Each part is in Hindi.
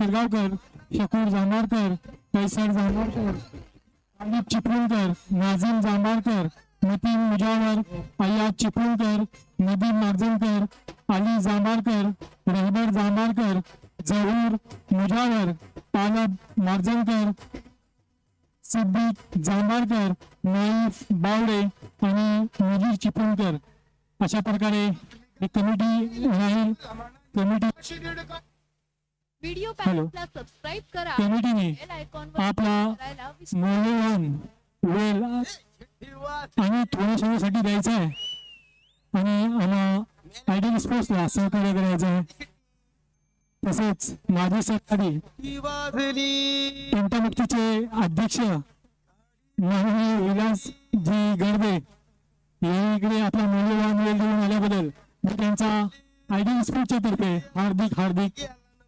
पिरगावकर, शकूर जांभारकर, कैसर जांभारकर, आलिफ चिपळूणकर, नाझीम जांभारकर, नितीन मुजावर, अय्याज चिपळूणकर, नदीम मागजनकर, अली जांभारकर, रहबर जांभारकर, जहूर मुजावर, तालब मागजनकर, सिद्दीक जांभारकर, नाईफ बावडे आणि नजीर चिपळूणकर. अशा प्रकारे ही कमिटी राहील. Committee video hello. पॅकेजला सबस्क्राईब करा. कमिटीने बेल आयकॉनवर आपला क्लिक करायला विसरू मौल्यवान वेळ आणि थोड्या समयासाठी द्यायचा आहे आणि आम्हाला आयडियल स्पोर्ट्सला सहकार्य करायचं आहे. तसेच माजी सहकारी तंटामुक्तीचे अध्यक्ष माननीय विलासजी गडदे यांनी इकडे आपला मौल्यवान वेळ देऊन आल्याबद्दल मी त्यांचा आयडियल स्पोर्ट्सच्या तर्फे हार्दिक हार्दिक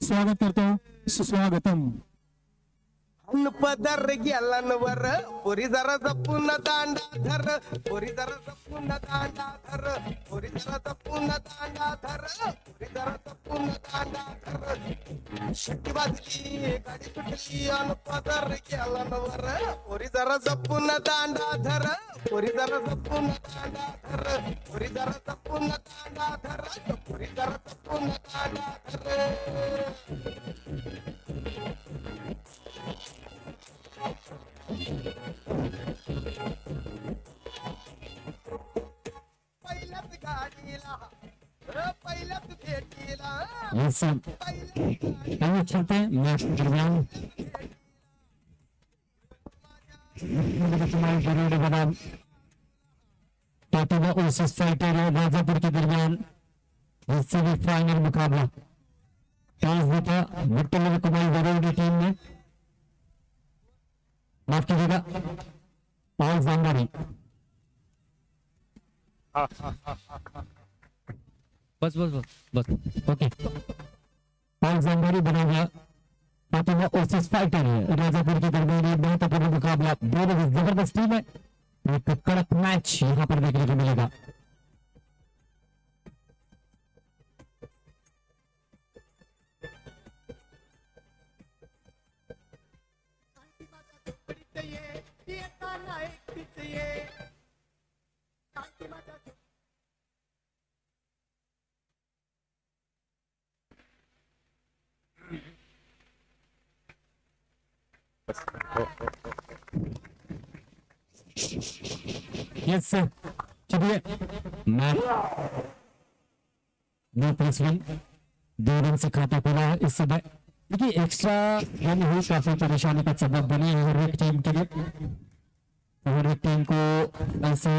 स्वागत करतो. सुस्वागतम. पदर गेला वर पोरी जरा जपून दांडा धर, पोरी जरा जपून दांडा धर, पोरी जरा जपून दांडा धर, पोरी जरा जपून दांडा धर. शिट्टी वाजली गाडी सुटली अन पदर गेला वर पोरी जरा जपून दांडा धर, पोरी जरा जपून दांडा धर, पोरी जरा जपून दांडा धर, पोरी जरा जपून दांडा धर. पहिल्याच गाडीला पहिल्याच भेटीला आम्ही चलते मॅच दरम्यान टाटिबा ओसिस फाइटर और राजापुर के दरमियान सेमीफाइनल मुकाबला टॉस जीता विक्टोरिया कुमारी वरुण टीम ने. माफ कीजिएगा पाल जामवारी. बस बस बस बस ओके पाल जामवारी बना हुआ फातिमा ओसिस फाइटर है. राजापुर के दरमियान ये महत्वपूर्ण मुकाबला. दोनों जबरदस्त टीम है. एक कड़क मैच यहाँ पर देखने को मिलेगा. Yes sir. चलिए मैच 2+1 2 रन से खाता खुला है इस समय. देखिए एक्स्ट्रा रन हुई काफी परेशानी का सबब बनी है हर एक टीम के लिए. हर एक टीम को ऐसे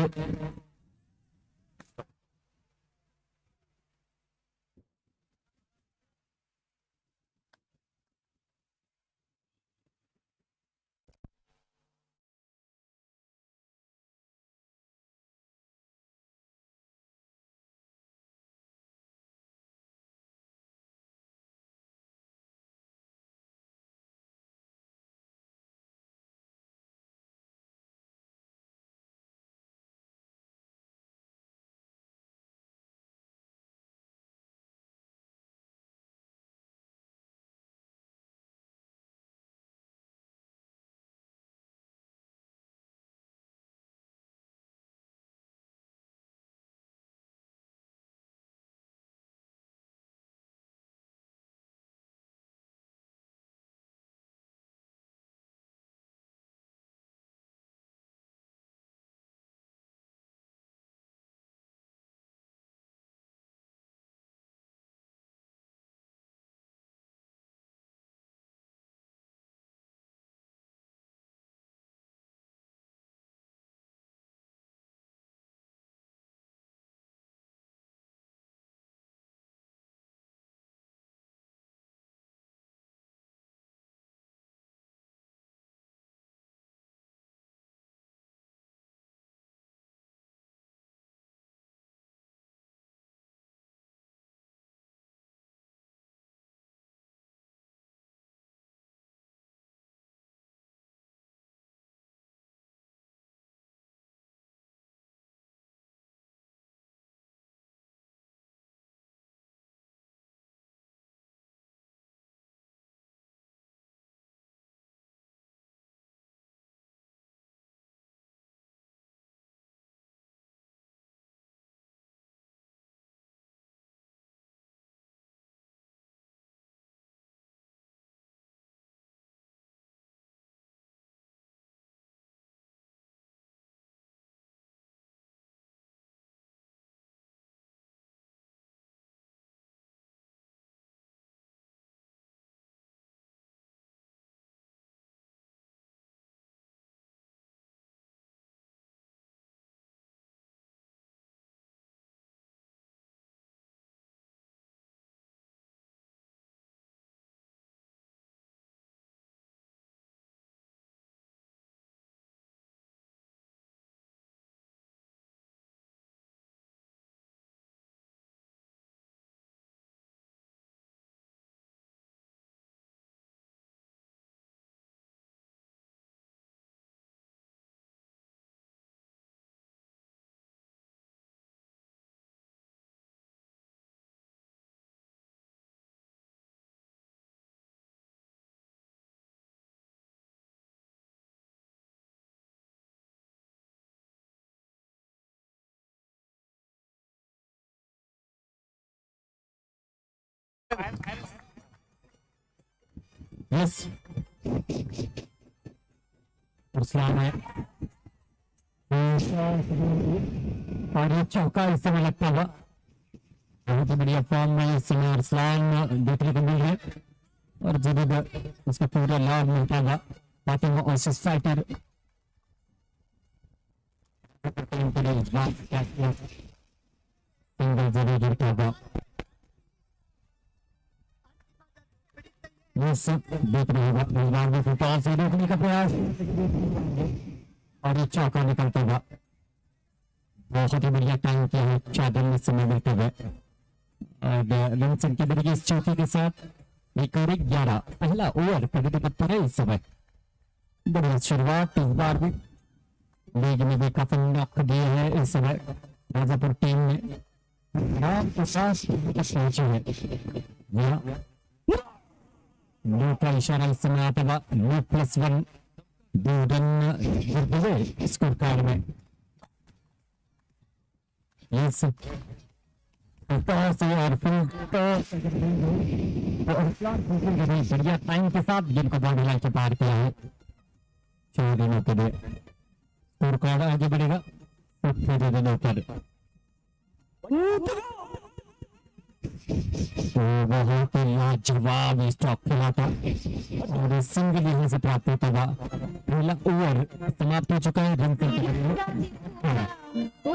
यस रुसलान है और ये चौका इस समय लगता हुआ बहुत ही बढ़िया फॉर्म में इस समय रुसलान देखने को मिल रहे हैं और जरूर उसका पूरा लाभ मिलता हुआ ताकि वो ऑसिस फाइटर सिंगल जरूर गिरता हुआ ये सब देख रहे होगा इस भी फुटबॉल से रोकने का प्रयास और ये चौका निकलता हुआ बहुत ही बढ़िया टाइम किया है 4 रन में समय मिलते हुए और रन संख्या बढ़ी इस चौके के साथ एक और 11 पहला ओवर प्रगति पर पड़े इस समय बढ़िया शुरुआत इस बार भी लीग में भी काफी नॉक दिए हैं इस समय राजापुर टीम ने नाम के साथ पहुंचे हैं यहाँ नो का इशारा इस समय आता हुआ नो +1 2 रन गिरते हुए स्कोर कार्ड में यस से और फिर बढ़िया टाइम के साथ गेम को बॉडी लाइन के पार किया है 6 रनों के लिए स्कोर कार्ड आगे बढ़ेगा 6 रनों पर बहुत ही लाजवाब स्टॉक खेला था और सिंगल यहां से प्राप्त होता हुआ पहला ओवर समाप्त हो चुका है रन संख्या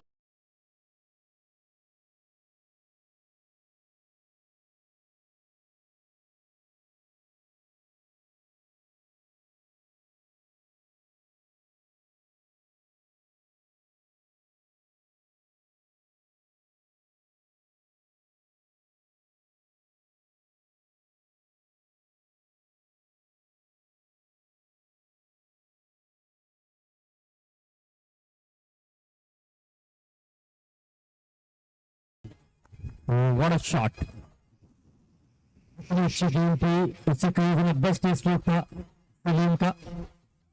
What a shot! अच्छी गेम थी उससे कहीं बेस्ट स्ट्रोक था सलीम का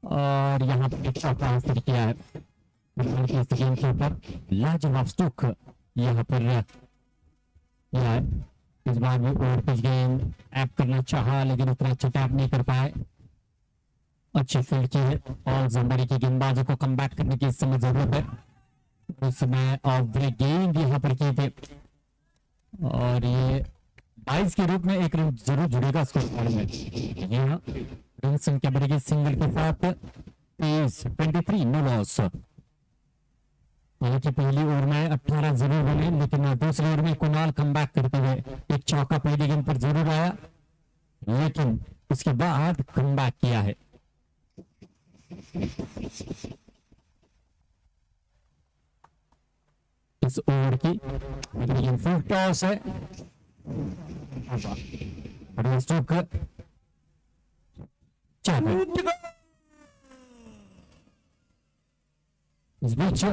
और यहाँ पर एक चौका हासिल किया है इस गेम के ऊपर लाजवाब स्ट्रोक यहाँ पर किया है इस बार भी ओवर पिच गेम ऐप करना चाहा लेकिन उतना अच्छा टैप नहीं कर पाए अच्छी फील्ड की है और जम्बरी के गेंदबाजों को कम बैक करने की इस समय जरूरत है उस समय ऑफ ब्रेक गेंद यहाँ पर किए थे और ये 22 के रूप में एक रन जरूर जुड़ेगा स्कोर कार्ड में यहाँ रन संख्या बढ़ेगी सिंगल के साथ 23 नो लॉस हालांकि पहली ओवर में 18 जरूर बने लेकिन दूसरी ओवर में कुणाल कम बैक करते हुए एक चौका पहली गेंद पर जरूर आया लेकिन उसके बाद कम बैक किया है इस ओवर की लेकिन फुल टॉस है स्ट्रोक इस बीच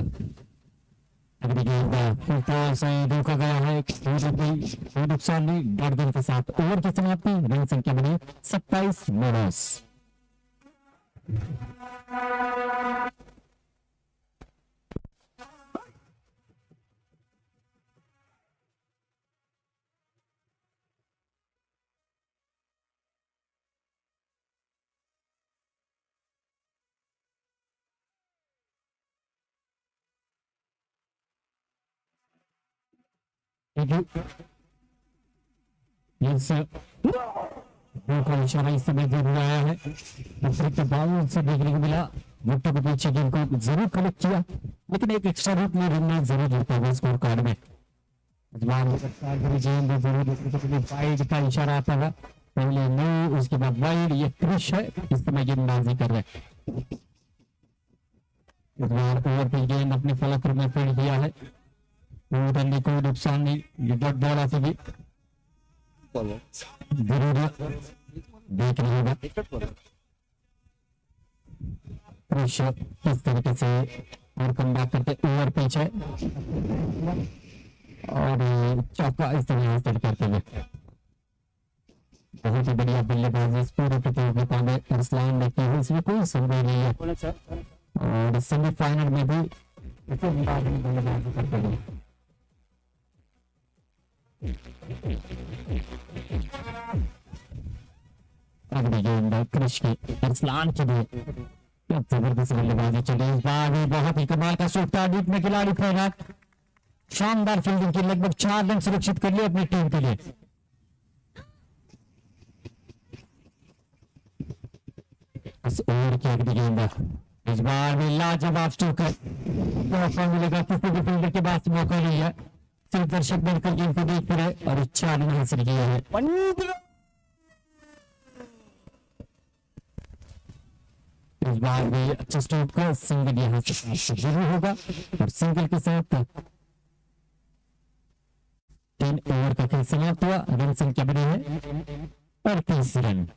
अगली गेंद फुल टॉस रोका गया है कोई नुकसान नहीं 1.5 रन के साथ ओवर की समाप्ति रन संख्या बनी 27 नॉस इशारा इस समय जरूर आया है के बावजूद से देखने को मिला विकेट के पीछे गेंद को जरूर कलेक्ट किया लेकिन एक एक्स्ट्रा रूट में रन जरूर जीता हुआ स्कोर कार्ड में गेंद जरूर वाइड का इशारा आता है पहले नो उसके बाद वाइड ये क्रिश है इस समय गेंदबाजी कर रहे ओवर पे गेंद अपने फलक में फील्ड किया है कोई नुकसान नहीं डॉट बॉल आती भी जरूर देख रहे होगा किस तरीके से और कम बैक करते ओवर पिच है और चौका इस तरह हासिल करते हुए बहुत ही बढ़िया बल्लेबाजी इस पूरी प्रतियोगिता में अरसलान ने की है इसमें कोई संदेह नहीं है और सेमीफाइनल में भी बल्लेबाजी करते हुए अगली गेंद कृष की अरसलान के लिए, क्या जबरदस्त बल्लेबाजी चली इस बार भी, बहुत ही कमाल का शॉट था डीप में खिलाड़ी तैनात, शानदार फील्डिंग की, लगभग 4 रन सुरक्षित कर लिए अपनी टीम के लिए। इस ओवर की अगली गेंद, इस बार भी लाजवाब स्ट्रोकर, मौका मिलेगा किसी भी फील्डर के पास मौका नहीं है, सिर्फ दर्शक बनकर गेंद को देखते रहे और 4 रन हासिल किए हैं। इस बार भी अच्छा स्ट्रोक का सिंगल यहाँ से जरूर होगा और सिंगल के साथ 3 ओवर का खेल समाप्त हुआ। रन संख्या बनी है 38 रन।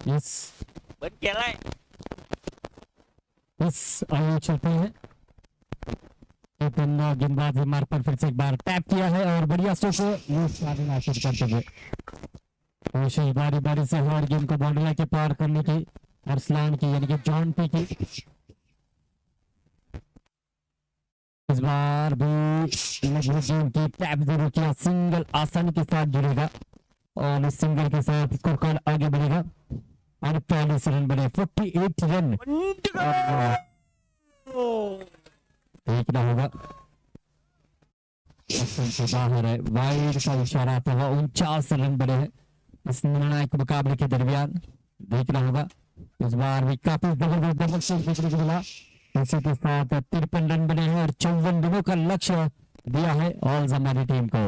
यस बंद केलाय यस आइए चलते हैं। चेतन गेंदबाज मार्ग पर फिर से एक बार टैप किया है और बढ़िया स्ट्रोक हासिल करते हुए कोशिश बारी बारी से हर गेंद को बाउंड्री के पार करने की, अरसलान की यानी कि जॉन पी की। इस बार भी लगभग गेंद की टैप जरूर किया, सिंगल आसानी के साथ जुड़ेगा और इस सिंगल के साथ स्कोर कार्ड आगे बढ़ेगा और 40 रन बने, 48 रन देखना होगा। बाहर है, वाइड का इशारा आता हुआ 49 रन बने हैं इस निर्णायक मुकाबले के दरमियान, देखना होगा। इस बार भी काफी जबरदस्त डबल स्ट्रोक देखने को मिला, इसी के साथ 53 रन बने हैं और 54 रनों का लक्ष्य दिया है ऑल हमारी टीम को।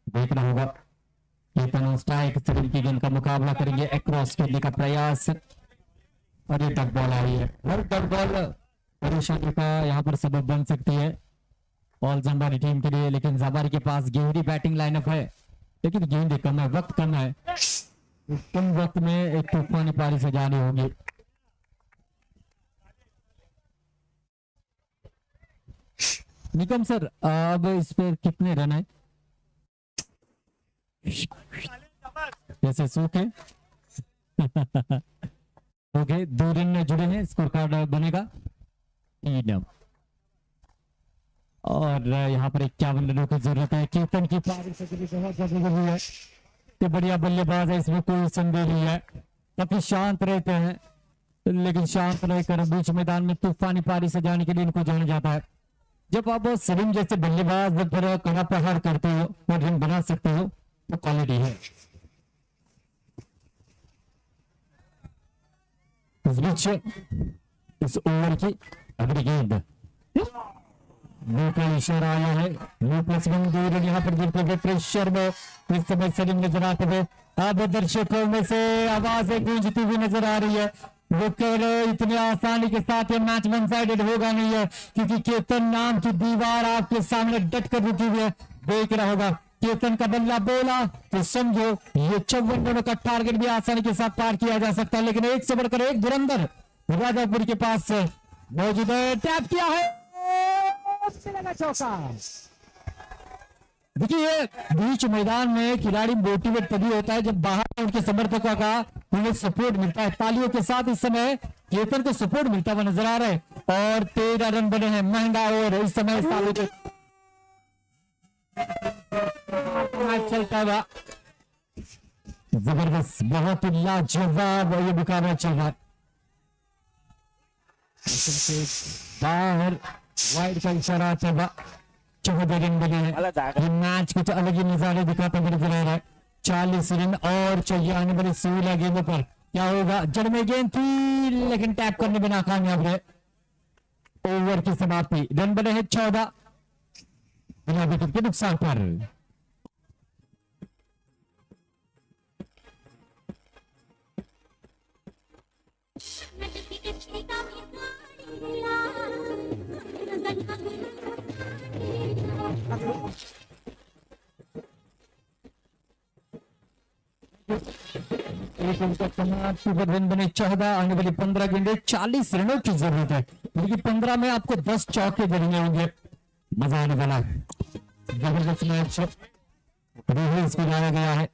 देखना होगा केतन स्ट्राइक सलीम की गेंद का मुकाबला करेंगे, अक्रॉस खेलने का प्रयास और ये डॉट बॉल आ रही है। हर डॉट बॉल परेशानी का यहाँ पर सबब बन सकती है ऑल जम्बारी टीम के लिए, लेकिन जबारी के पास गहरी बैटिंग लाइनअप है, लेकिन गेंद कम है, वक्त कम है। कम वक्त में एक तूफानी पारी से जानी होगी। निकम सर, अब इस पर कितने रन है? जैसे सूखे ओके, 2 रन जुड़े हैं, स्कोर कार्ड बनेगा 3। और यहाँ पर 51 रनों की जरूरत है। केतन की पारी से बहुत जरूरी है, तो बढ़िया बल्लेबाज है, इसमें कोई संदेह नहीं है। काफी शांत रहते हैं, लेकिन शांत रहकर बीच मैदान में तूफानी पारी से जाने के लिए इनको जाना जाता है। जब आप सलीम जैसे बल्लेबाज पर कड़ा प्रहार करते हो और रन बना सकते हो तो क्वालिटी है। इस बीच इस ओवर की अगली गेंद नो का इशारा आया है, नो प्लस 1 दूर यहाँ पर गिरते हुए प्रेशर में इस समय सलीम नजर आते हुए। अब दर्शकों में से आवाजें गूंजती हुई नजर आ रही है, वो कह रहे इतनी आसानी के साथ ये मैच वन साइडेड होगा नहीं है, क्योंकि केतन नाम की दीवार आपके सामने डट कर रुकी हुई है। देख रहा होगा केतन का बल्ला बोला तो समझो ये 54 रनों का टारगेट भी आसानी के साथ पार किया जा सकता है, लेकिन एक से बढ़कर एक धुरंधर राजापुर के पास मौजूद है। टैप किया है, चौका। देखिए बीच मैदान में खिलाड़ी मोटिवेट तभी होता है जब बाहर उनके समर्थकों का उन्हें सपोर्ट मिलता है। तालियों के साथ इस समय केतन को सपोर्ट मिलता हुआ नजर आ रहा है और 13 रन बने हैं। महंगा और इस समय चलता हुआ जबरदस्त, बहुत ही लाजवाब ये मुकाबला चल रहा है। बाहर वाइड का इशारा आता हुआ 14 रन बने हैं। ये मैच कुछ अलग ही नजारे दिखाता हुआ नजर आ रहा है। 40 रन और चाहिए आने वाली 16 गेंदों पर। क्या होगा? जड़ में गेंद थी लेकिन टैप करने में नाकामयाब रहे। ओवर की समाप्ति, रन बने हैं 14 बिना विकेट के नुकसान पर। रन बने 14, आने वाली 15 गेंदें 40 रनों की जरूरत है, लेकिन 15 में आपको 10 चौके देने होंगे। मजा आने वाला है, जबरदस्त मैच रिव्यूज को लाया गया है।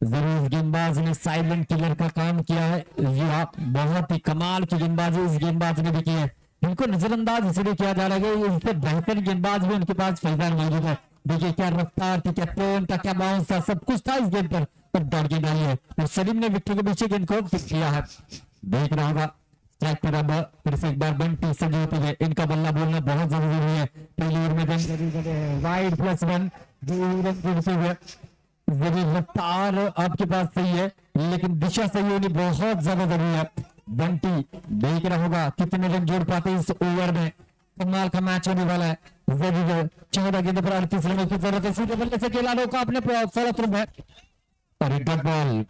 जरूर गेंदबाज ने साइलेंट किलर का काम किया है। ये बहुत ही कमाल की गेंदबाजी इस गेंदबाज ने भी की है। इनको नजरअंदाज इसलिए किया जा रहा है, इससे बेहतर गेंदबाज भी उनके पास फैजान मौजूद है। देखिए क्या रफ्तार थी, क्या टर्न था, क्या बाउंस था, सब कुछ था इस गेंद पर दौड़ गेंद आई है और सलीम ने विकेट के पीछे गेंद को पिक किया है। देख रहा होगा स्ट्राइक पर अब फिर से एक बार बंटी सजे होते हुए। इनका बल्ला बोलना बहुत जरूरी है। पहली ओवर में वाइड प्लस 1 गिरते हुए। जरूर रफ्तार आपके पास सही है, लेकिन दिशा सही होनी बहुत ज्यादा जरूरी है। बंटी देख रहा होगा कितने रन जोड़ पाते इस ओवर में। कमाल का मैच होने वाला है। जरूर 14 गेंदों पर 38 रनों की जरूरत है। सीधे बल्ले से खिलाड़ियों का अपने फॉलो में और dot ball,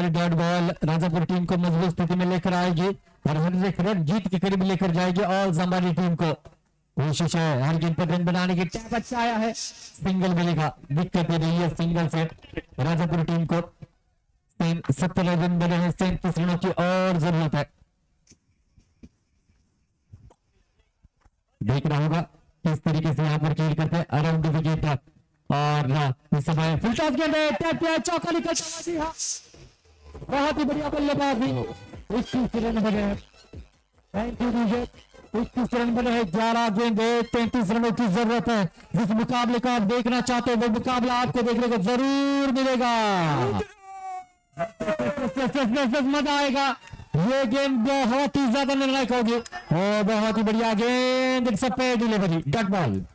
dot ball Rajapur team को मजबूत स्थिति में लेकर आएगी और हर एक रन जीत के करीब लेकर जाएगी ऑल जम्बारी टीम को। कोशिश है हर गेंद पर रन बनाने की। टैप अच्छा आया है, सिंगल मिलेगा, दिक्कत नहीं है सिंगल से राजापुर टीम को। 17 रन बने हैं, 37 रनों की और जरूरत है। देख रहा होगा किस तरीके से यहाँ पर खेल करते हैं अराउंड द विकेट और इस समय फुल टॉस गेंद है, टैप किया, चौका निकलता। जी हाँ, बहुत ही बढ़िया बल्लेबाजी। 21 रन बने हैं। Thank you DJ. 21 रन बने हैं, 11 गेंदे, 33 रनों की जरूरत है। जिस मुकाबले को आप देखना चाहते हो वो मुकाबला आपको देखने को जरूर मिलेगा। मजा आएगा। ये गेंद बहुत ही ज्यादा निर्णायक होगी और बहुत ही बढ़िया गेंद, सब पे डिलीवरी, डॉट बॉल।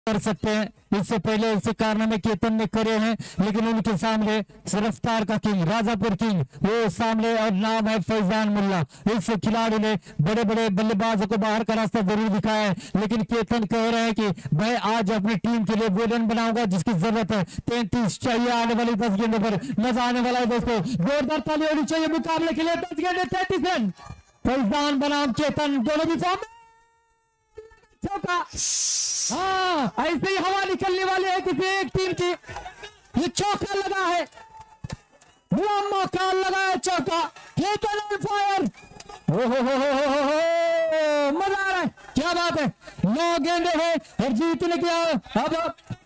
कर सकते हैं। इससे पहले ऐसे कारनामे केतन ने करे हैं, लेकिन उनके सामने रफ्तार का किंग, राजापुर किंग वो सामने, और नाम है फैजान मुल्ला। इस खिलाड़ी ने बड़े बड़े बल्लेबाजों को बाहर का रास्ता जरूर दिखाया है, लेकिन केतन कह रहे हैं कि मैं आज अपनी टीम के लिए वो रन बनाऊंगा जिसकी जरूरत है। 33 चाहिए आने वाली 10 गेंदों पर, मजा आने वाला है दोस्तों। जोरदार ताली होनी चाहिए मुकाबले के लिए। 10 गेंदे 33 रन, फैजान बनाम केतन दोनों भी फॉर्म में। चौका, हाँ ऐसे ही हवा निकलने वाली है किसी एक टीम की। ये चौका लगा है, बुरा मौका लगा है चौका। केतन ऑन फायर, मजा आ रहा है, क्या बात है। 9 गेंदे हैं और जीतने की अब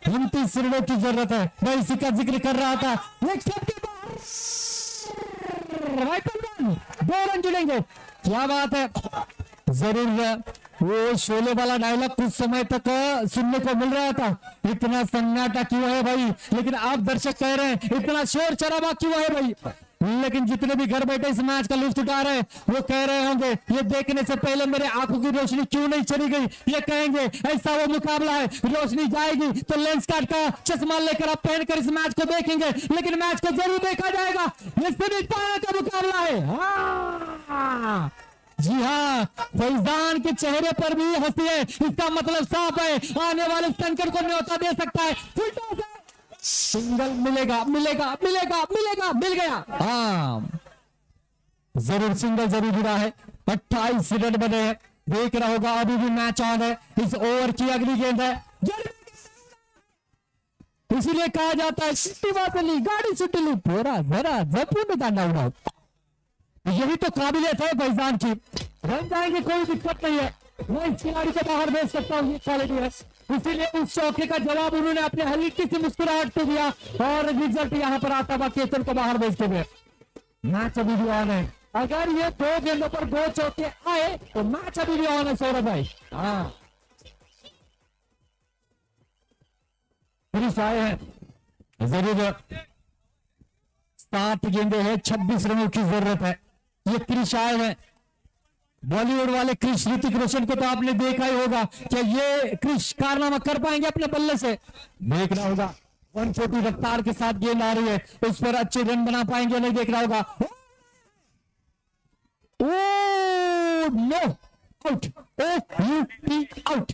29 रनों की जरूरत है। मैं इसी का जिक्र कर रहा था। एक शॉट के बाद 2 रन जुड़ेंगे, क्या बात है। जरूर वो शोले वाला डायलॉग कुछ समय तक सुनने को मिल रहा था, इतना सन्नाटा क्यों है भाई, लेकिन अब दर्शक कह रहे हैं इतना शोर शराबा क्यों है भाई। लेकिन जितने भी घर बैठे इस मैच का लुत्फ उठा रहे हैं वो कह रहे होंगे ये देखने से पहले मेरे आंखों की रोशनी क्यों नहीं चली गई। ये कहेंगे ऐसा वो मुकाबला है, रोशनी जाएगी तो लेंस कार्ड का चश्मा लेकर आप पहनकर इस मैच को देखेंगे, लेकिन मैच को जरूर देखा जाएगा। ये सेमीफाइनल का मुकाबला है। हाँ जी हाँ, फैजान के चेहरे पर भी हंसी है, इसका मतलब साफ है आने वाले संकट को न्योता दे सकता है। सिंगल मिलेगा मिलेगा मिलेगा मिलेगा, मिल गया। हाँ जरूर सिंगल जरूर जुड़ा है। 28 रन बने हैं, देख रहा होगा अभी भी मैच ऑन है। इस ओवर की अगली गेंद है, इसीलिए कहा जाता है सिटी वाली गाड़ी सुटली पूरा जरा जपूर दांडा उड़ाओ। यही तो काबिलियत है फैजान की। रन जाएंगे कोई दिक्कत नहीं है, मैं इस खिलाड़ी को बाहर भेज सकता हूँ, ये क्वालिटी है। इसीलिए उस चौके का जवाब उन्होंने अपने हल्की सी मुस्कुराहट से दिया और रिजल्ट यहाँ पर आता हुआ केतन को बाहर भेजते हुए। मैच अभी भी ऑन है, अगर ये 2 गेंदों पर 2 चौके आए तो मैच अभी भी ऑन है सौरभ भाई। हाँ फिनिश आए हैं जरूर। 7 गेंदे हैं, 26 रनों की जरूरत है। ये क्रिश आए हैं, बॉलीवुड वाले क्रिश ऋतिक रोशन को तो आपने देखा ही होगा, क्या ये क्रिश कारनामा कर पाएंगे अपने बल्ले से, देखना होगा। 140 रफ्तार के साथ गेंद आ रही है, उस पर अच्छे रन बना पाएंगे नहीं, देखना होगा। Oh no, out, OUT out.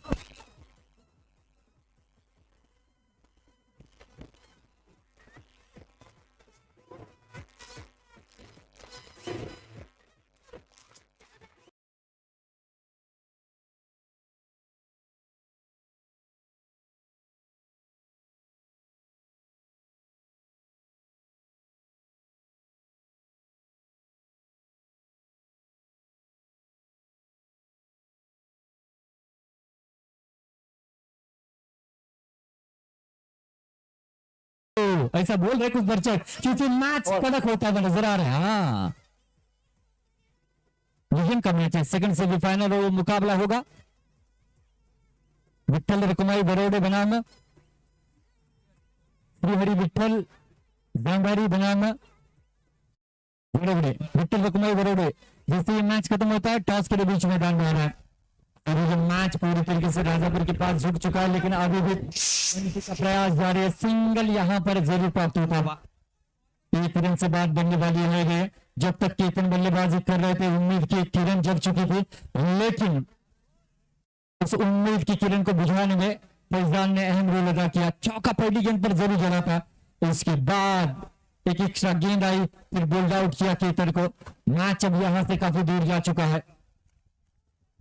ऐसा बोल रहे कुछ दर्शक, क्योंकि मैच कड़क होता है नजर आ रहा है। हाँ विजन का मैच है, सेकंड सेमीफाइनल वो मुकाबला होगा। विठ्ठल रकुमाई बरोडे बनाम श्रीहरि विठ्ठल जांभारी बनाम बरोडे। विठ्ठल रकुमाई बरोडे, जैसे ये मैच खत्म होता है टॉस के बीच मैदान में आ रहा है। अभी जो मैच पूरी तरीके से राजापुर के पास झुक चुका है, लेकिन अभी भी का प्रयास जारी है। सिंगल यहाँ पर जरूर प्राप्त होता हुआ। 1 रन से बाद बनने वाली है। जब तक केतन बल्लेबाजी कर रहे थे उम्मीद की किरण जग चुकी थी, लेकिन उस उम्मीद की किरण को बुझाने में फैजान ने अहम रोल अदा किया। चौका पहली गेंद पर जरूर जला था, इसके बाद एक एक्स्ट्रा गेंद आई, फिर बोल्ड आउट किया केतन को। मैच अब यहाँ से काफी दूर जा चुका है।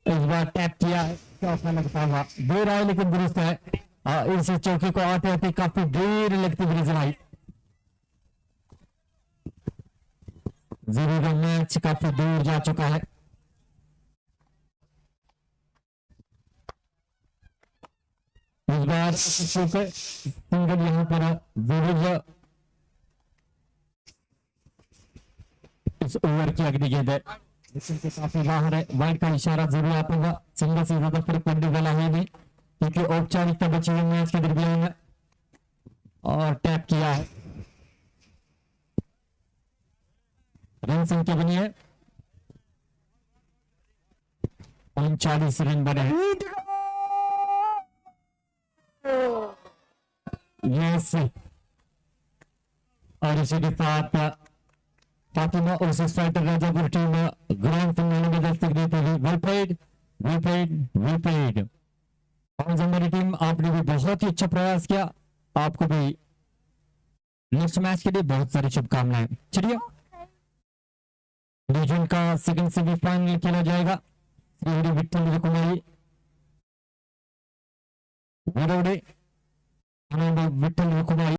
इस बार टैप किया है, चौका लगता हुआ देर आए लेकिन दुरुस्त है। इस चौके को आते आते काफी देर लगती हुई नजर आई। जरूर मैच काफी दूर जा चुका है। इस बार सिंगल यहाँ पर जरूर इस ओवर की अगली गेंद है, से काफी बाहर है। वाइड का इशारा जरूर आता होगा, सिंगल से ज्यादा फर्क पड़ने वाला है नहीं, क्योंकि औपचारिकता बची हुई मैच के दरमियान में। और टैप किया है, रन संख्या बनी है 39 रन बने हैं। यस, और इसी के साथ Fatima versus fighter Rajapur team grand final में दस्तक देती हुई well played, well played, well played. और हमारी टीम, आपने भी बहुत ही अच्छा प्रयास किया, आपको भी नेक्स्ट मैच के लिए बहुत सारी शुभकामनाएं। चलिए, लीजन का सेकंड सेमीफाइनल खेला जाएगा। श्री विठल कुमारी विठल कुमारी